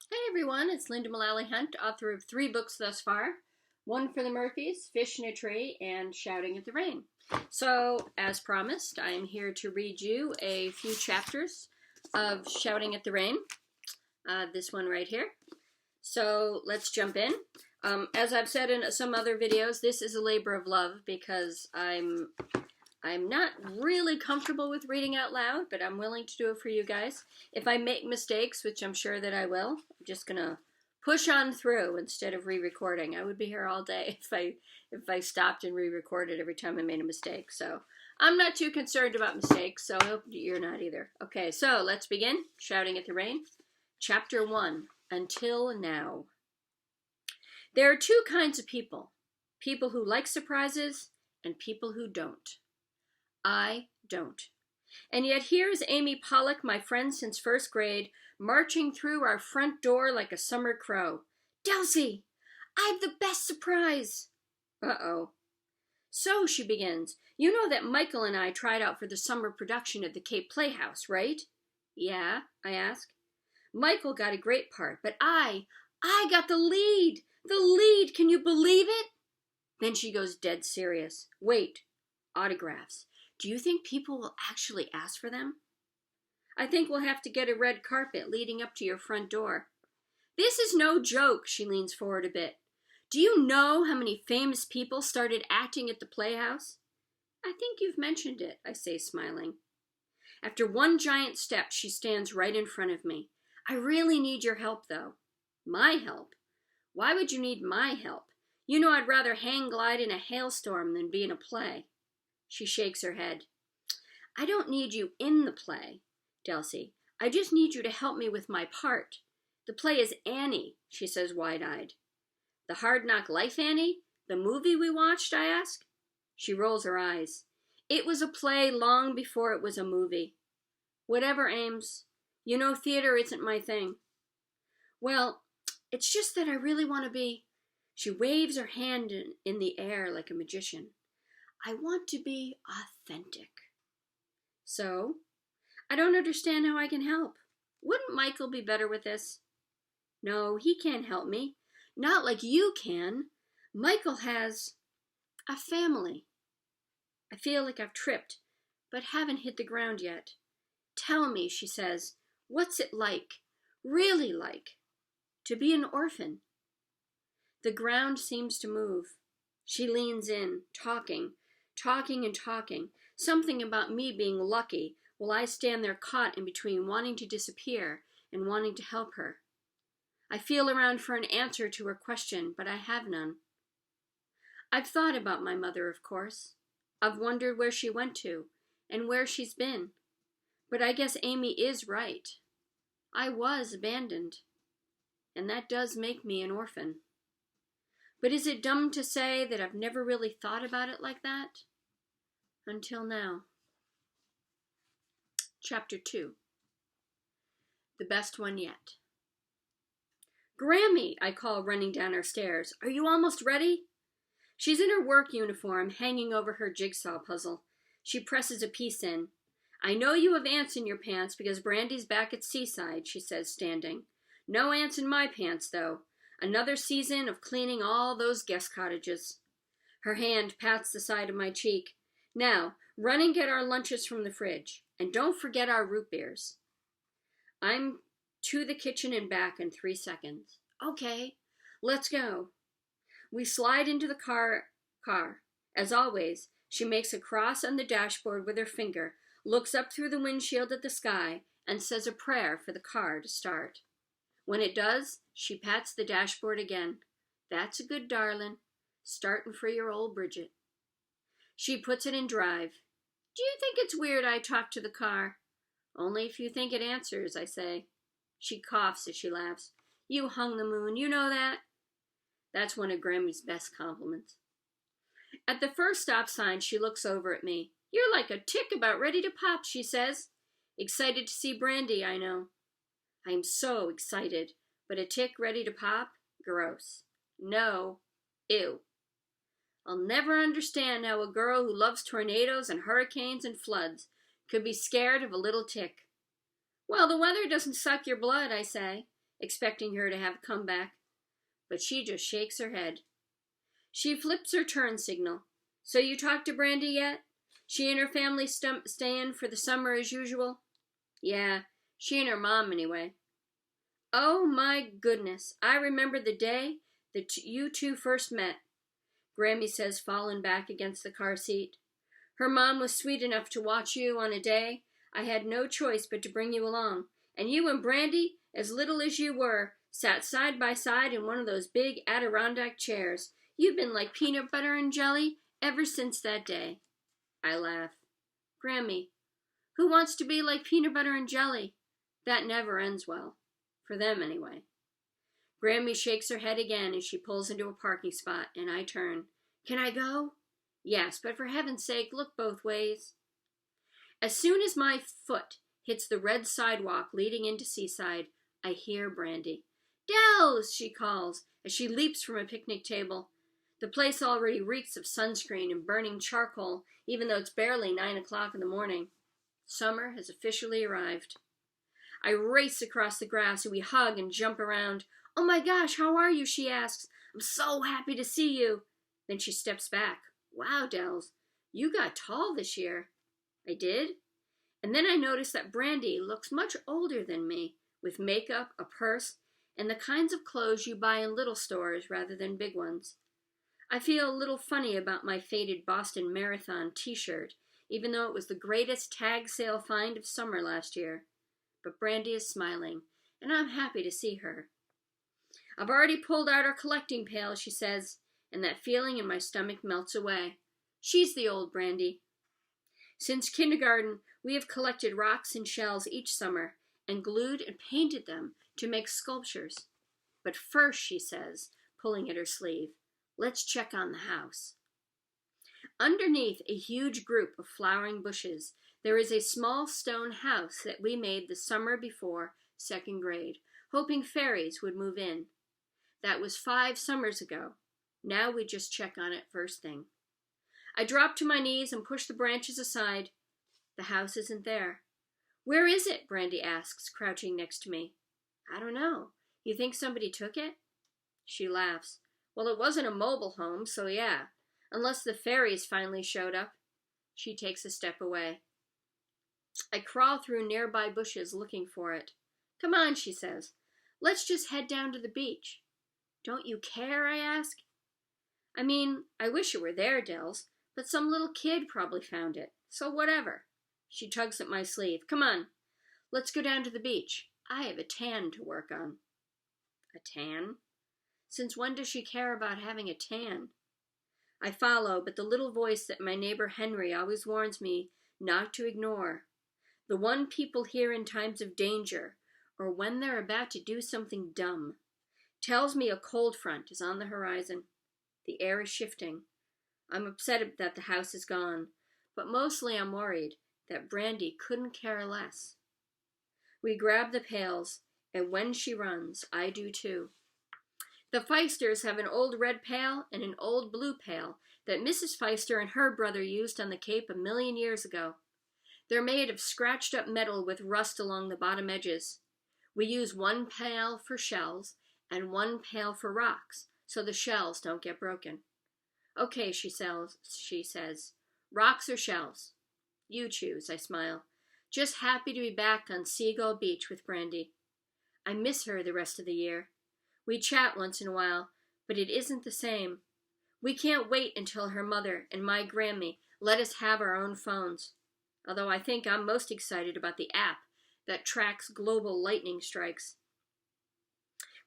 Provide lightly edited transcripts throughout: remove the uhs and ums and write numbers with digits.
Hey everyone, it's Lynda Mullaly Hunt, author of 3 books thus far. One for the Murphys, Fish in a Tree, and Shouting at the Rain. So, as promised, I am here to read you a few chapters of Shouting at the Rain. This one right here. So, let's jump in. As I've said in some other videos, this is a labor of love because I'm not really comfortable with reading out loud, but I'm willing to do it for you guys. If I make mistakes, which I'm sure that I will, I'm just gonna push on through instead of re-recording. I would be here all day if I stopped and re-recorded every time I made a mistake. So I'm not too concerned about mistakes, so I hope you're not either. Okay, so let's begin. Shouting at the Rain. Chapter 1. Until Now. There are 2 kinds of people. People who like surprises and people who don't. I don't. And yet here is Amy Pollock, my friend since 1st grade, marching through our front door like a summer crow. Delcy, I've the best surprise. Uh-oh. So, she begins, you know that Michael and I tried out for the summer production at the Cape Playhouse, right? Yeah, I ask. Michael got a great part, but I got the lead. The lead, can you believe it? Then she goes dead serious. Wait, autographs. Do you think people will actually ask for them? I think we'll have to get a red carpet leading up to your front door. This is no joke, she leans forward a bit. Do you know how many famous people started acting at the Playhouse? I think you've mentioned it, I say, smiling. After one giant step, she stands right in front of me. I really need your help, though. My help? Why would you need my help? You know I'd rather hang glide in a hailstorm than be in a play. She shakes her head. I don't need you in the play, Delcy. I just need you to help me with my part. The play is Annie, she says wide-eyed. The Hard Knock Life Annie? The movie we watched, I ask. She rolls her eyes. It was a play long before it was a movie. Whatever, Ames. You know theater isn't my thing. Well, it's just that I really want to be... She waves her hand in the air like a magician. I want to be authentic. So, I don't understand how I can help. Wouldn't Michael be better with this? No, he can't help me. Not like you can. Michael has a family. I feel like I've tripped, but haven't hit the ground yet. Tell me, she says, what's it like, really like, to be an orphan? The ground seems to move. She leans in, talking and talking, something about me being lucky, while I stand there caught in between wanting to disappear and wanting to help her. I feel around for an answer to her question, but I have none. I've thought about my mother, of course. I've wondered where she went to, and where she's been. But I guess Amy is right. I was abandoned, and that does make me an orphan. But is it dumb to say that I've never really thought about it like that? Until now. Chapter 2. The best one yet. Grammy, I call, running down our stairs. Are you almost ready? She's in her work uniform, hanging over her jigsaw puzzle. She presses a piece in. I know you have ants in your pants because Brandy's back at Seaside, she says, standing. No ants in my pants, though. Another season of cleaning all those guest cottages. Her hand pats the side of my cheek. Now, run and get our lunches from the fridge. And don't forget our root beers. I'm to the kitchen and back in 3 seconds. Okay, let's go. We slide into the car. As always, she makes a cross on the dashboard with her finger, looks up through the windshield at the sky, and says a prayer for the car to start. When it does, she pats the dashboard again. That's a good darling. Starting for your old Bridget. She puts it in drive. Do you think it's weird I talk to the car? Only if you think it answers, I say. She coughs as she laughs. You hung the moon, you know that? That's one of Grammy's best compliments. At the first stop sign, she looks over at me. You're like a tick about ready to pop, she says. Excited to see Brandy, I know. I am so excited, but a tick ready to pop? Gross. No. Ew. I'll never understand how a girl who loves tornadoes and hurricanes and floods could be scared of a little tick. Well, the weather doesn't suck your blood, I say. expecting her to have a comeback, but she just shakes her head. She flips her turn signal. So you talked to Brandy yet? She and her family staying for the summer as usual? Yeah, she and her mom anyway. Oh my goodness, I remember the day that you two first met, Grammy says, falling back against the car seat. Her mom was sweet enough to watch you on a day I had no choice but to bring you along, and you and Brandy, as little as you were, sat side by side in one of those big Adirondack chairs. You've been like peanut butter and jelly ever since that day. I laugh. Grammy, who wants to be like peanut butter and jelly? That never ends well. For them, anyway. Grammy shakes her head again as she pulls into a parking spot, and I turn. Can I go? Yes, but for heaven's sake, look both ways. As soon as my foot hits the red sidewalk leading into Seaside, I hear Brandy. Dells, she calls, as she leaps from a picnic table. The place already reeks of sunscreen and burning charcoal, even though it's barely 9 o'clock in the morning. Summer has officially arrived. I race across the grass and we hug and jump around. Oh my gosh, how are you? She asks. I'm so happy to see you. Then she steps back. Wow, Dells, you got tall this year. I did? And then I notice that Brandy looks much older than me, with makeup, a purse, and the kinds of clothes you buy in little stores rather than big ones. I feel a little funny about my faded Boston Marathon t-shirt, even though it was the greatest tag sale find of summer last year. But Brandy is smiling, and I'm happy to see her. I've already pulled out our collecting pail, she says, and that feeling in my stomach melts away. She's the old Brandy. Since kindergarten, we have collected rocks and shells each summer and glued and painted them to make sculptures. But first, she says, pulling at her sleeve, let's check on the house. Underneath a huge group of flowering bushes, there is a small stone house that we made the summer before second grade, hoping fairies would move in. That was 5 summers ago. Now we just check on it first thing. I drop to my knees and push the branches aside. The house isn't there. Where is it? Brandy asks, crouching next to me. I don't know. You think somebody took it? She laughs. Well, it wasn't a mobile home, so yeah. Unless the fairies finally showed up. She takes a step away. I crawl through nearby bushes looking for it. Come on, she says. Let's just head down to the beach. Don't you care, I ask? I mean, I wish it were there, Dells, but some little kid probably found it. So whatever. She tugs at my sleeve. Come on. Let's go down to the beach. I have a tan to work on. A tan? Since when does she care about having a tan? I follow, but the little voice that my neighbor Henry always warns me not to ignore, the one people hear in times of danger or when they're about to do something dumb, tells me a cold front is on the horizon. The air is shifting. I'm upset that the house is gone, but mostly I'm worried that Brandy couldn't care less. We grab the pails, and when she runs, I do too. The Feisters have an old red pail and an old blue pail that Mrs. Feister and her brother used on the Cape 1,000,000 years ago. They're made of scratched up metal with rust along the bottom edges. We use one pail for shells and one pail for rocks, so the shells don't get broken. Okay, she says. Rocks or shells? You choose, I smile. Just happy to be back on Seagull Beach with Brandy. I miss her the rest of the year. We chat once in a while, but it isn't the same. We can't wait until her mother and my Grammy let us have our own phones. Although I think I'm most excited about the app that tracks global lightning strikes.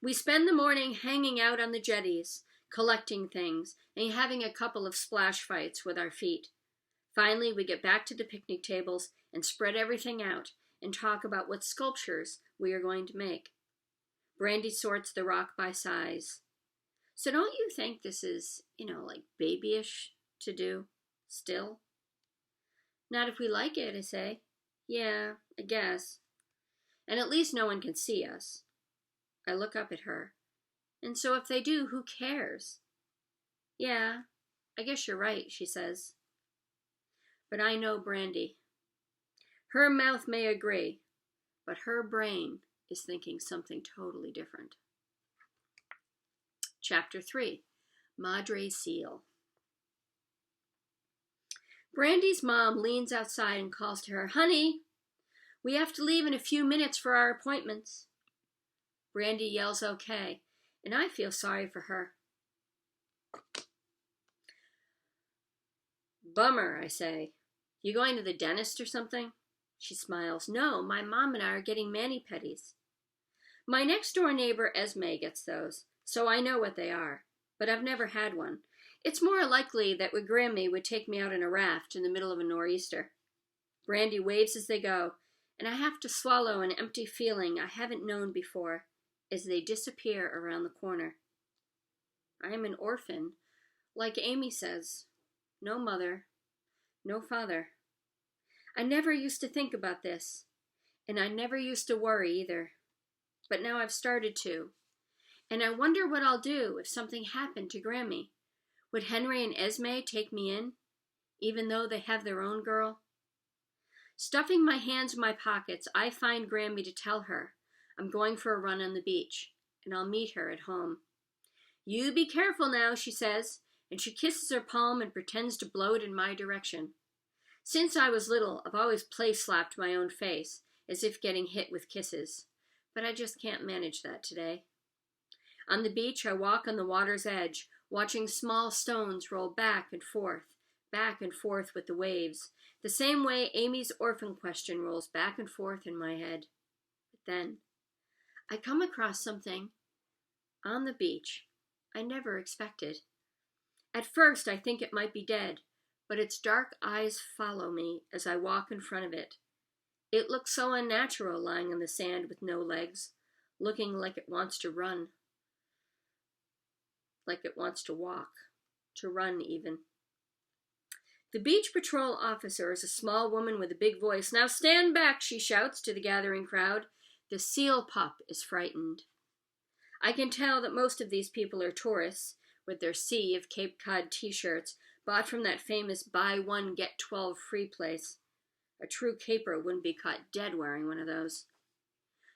We spend the morning hanging out on the jetties, collecting things, and having a couple of splash fights with our feet. Finally, we get back to the picnic tables and spread everything out and talk about what sculptures we are going to make. Brandy sorts the rock by size. So don't you think this is, like babyish to do still? Not if we like it, I say. Yeah, I guess. And at least no one can see us. I look up at her. And so if they do, who cares? Yeah, I guess you're right, she says. But I know Brandy. Her mouth may agree, but her brain is thinking something totally different. Chapter 3, Madre Seal. Brandy's mom leans outside and calls to her, "Honey, we have to leave in a few minutes for our appointments." Brandy yells okay, and I feel sorry for her. "Bummer," I say. "You going to the dentist or something?" She smiles. "No, my mom and I are getting mani-pedis." My next-door neighbor Esme gets those, so I know what they are, but I've never had one. It's more likely that Grammy would take me out in a raft in the middle of a nor'easter. Brandy waves as they go, and I have to swallow an empty feeling I haven't known before as they disappear around the corner. I am an orphan, like Amy says. No mother, no father. I never used to think about this, and I never used to worry either. But now I've started to, and I wonder what I'll do if something happened to Grammy. Would Henry and Esme take me in, even though they have their own girl? Stuffing my hands in my pockets, I find Grammy to tell her I'm going for a run on the beach, and I'll meet her at home. "You be careful now," she says, and she kisses her palm and pretends to blow it in my direction. Since I was little, I've always play-slapped my own face, as if getting hit with kisses, but I just can't manage that today. On the beach, I walk on the water's edge, watching small stones roll back and forth with the waves, the same way Amy's orphan question rolls back and forth in my head. But then, I come across something on the beach I never expected. At first, I think it might be dead, but its dark eyes follow me as I walk in front of it. It looks so unnatural lying on the sand with no legs, looking like it wants to run. Like it wants to walk, to run even. The beach patrol officer is a small woman with a big voice. "Now stand back," she shouts to the gathering crowd. The Seal Pup is frightened. I can tell that most of these people are tourists, with their sea of Cape Cod t-shirts bought from that famous buy one get 12 free place. A true caper wouldn't be caught dead wearing one of those.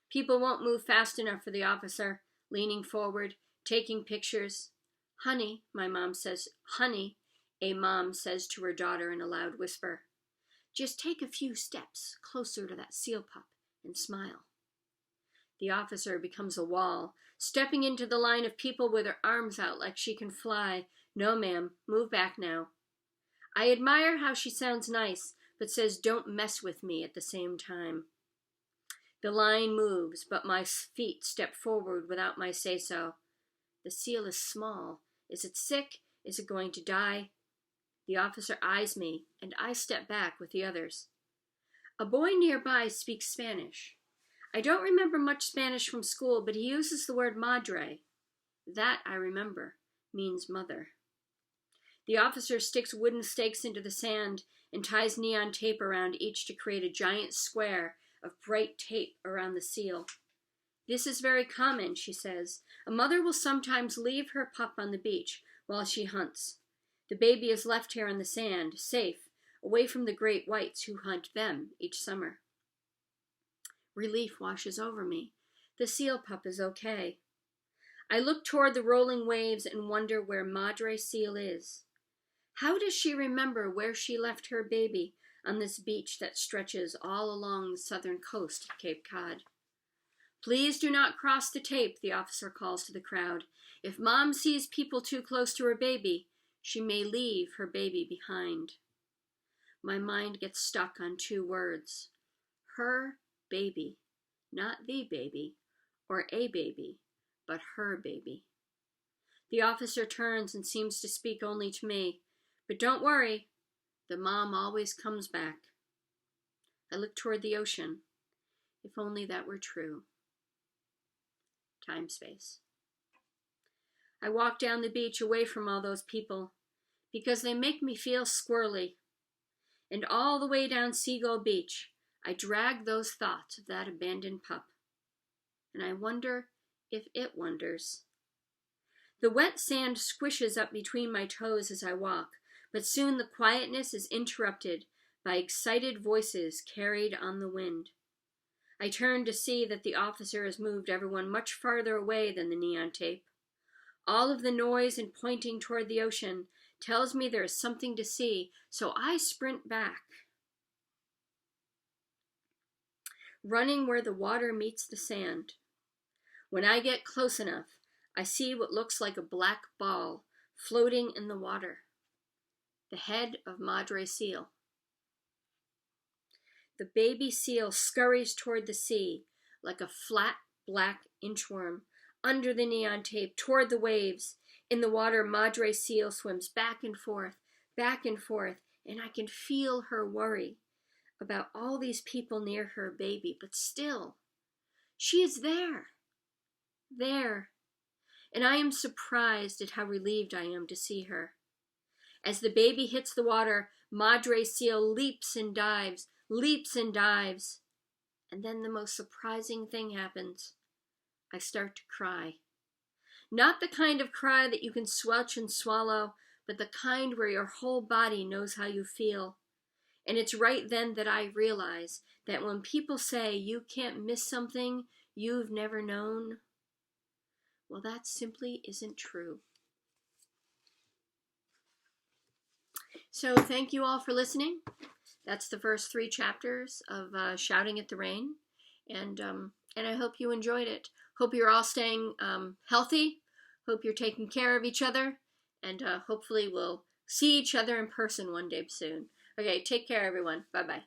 People won't move fast enough for the officer, leaning forward, taking pictures. "Honey," my mom says, "honey," a mom says to her daughter in a loud whisper. "Just take a few steps closer to that Seal Pup and smile." The officer becomes a wall, stepping into the line of people with her arms out like she can fly. "No, ma'am, move back now." I admire how she sounds nice, but says "don't mess with me" at the same time. The line moves, but my feet step forward without my say-so. The seal is small. Is it sick? Is it going to die? The officer eyes me, and I step back with the others. A boy nearby speaks Spanish. I don't remember much Spanish from school, but he uses the word madre. That, I remember, means mother. The officer sticks wooden stakes into the sand and ties neon tape around each to create a giant square of bright tape around the seal. "This is very common," she says. "A mother will sometimes leave her pup on the beach while she hunts. The baby is left here on the sand, safe, away from the great whites who hunt them each summer." Relief washes over me. The Seal Pup is okay. I look toward the rolling waves and wonder where Madre Seal is. How does she remember where she left her baby on this beach that stretches all along the southern coast of Cape Cod? "Please do not cross the tape," the officer calls to the crowd. "If Mom sees people too close to her baby, she may leave her baby behind." My mind gets stuck on two words. Her baby. Not the baby, or a baby, but her baby. The officer turns and seems to speak only to me. "But don't worry, the mom always comes back." I look toward the ocean. If only that were true. Time space. I walk down the beach away from all those people, because they make me feel squirrely. And all the way down Seagull Beach, I drag those thoughts of that abandoned pup. And I wonder if it wonders. The wet sand squishes up between my toes as I walk, but soon the quietness is interrupted by excited voices carried on the wind. I turn to see that the officer has moved everyone much farther away than the neon tape. All of the noise and pointing toward the ocean tells me there is something to see, so I sprint back, running where the water meets the sand. When I get close enough, I see what looks like a black ball floating in the water. The head of Madre Seal. The baby seal scurries toward the sea like a flat black inchworm under the neon tape toward the waves. In the water, Madre Seal swims back and forth, and I can feel her worry about all these people near her baby, but still, she is there, and I am surprised at how relieved I am to see her. As the baby hits the water, Madre Seal leaps and dives, and then the most surprising thing happens. I start to cry. Not the kind of cry that you can squelch and swallow, but the kind where your whole body knows how you feel. And it's right then that I realize that when people say you can't miss something you've never known, well, that simply isn't true. So thank you all for listening. That's the first 3 chapters of Shouting at the Rain, and I hope you enjoyed it. Hope you're all staying healthy. Hope you're taking care of each other, and hopefully we'll see each other in person one day soon. Okay, take care, everyone. Bye-bye.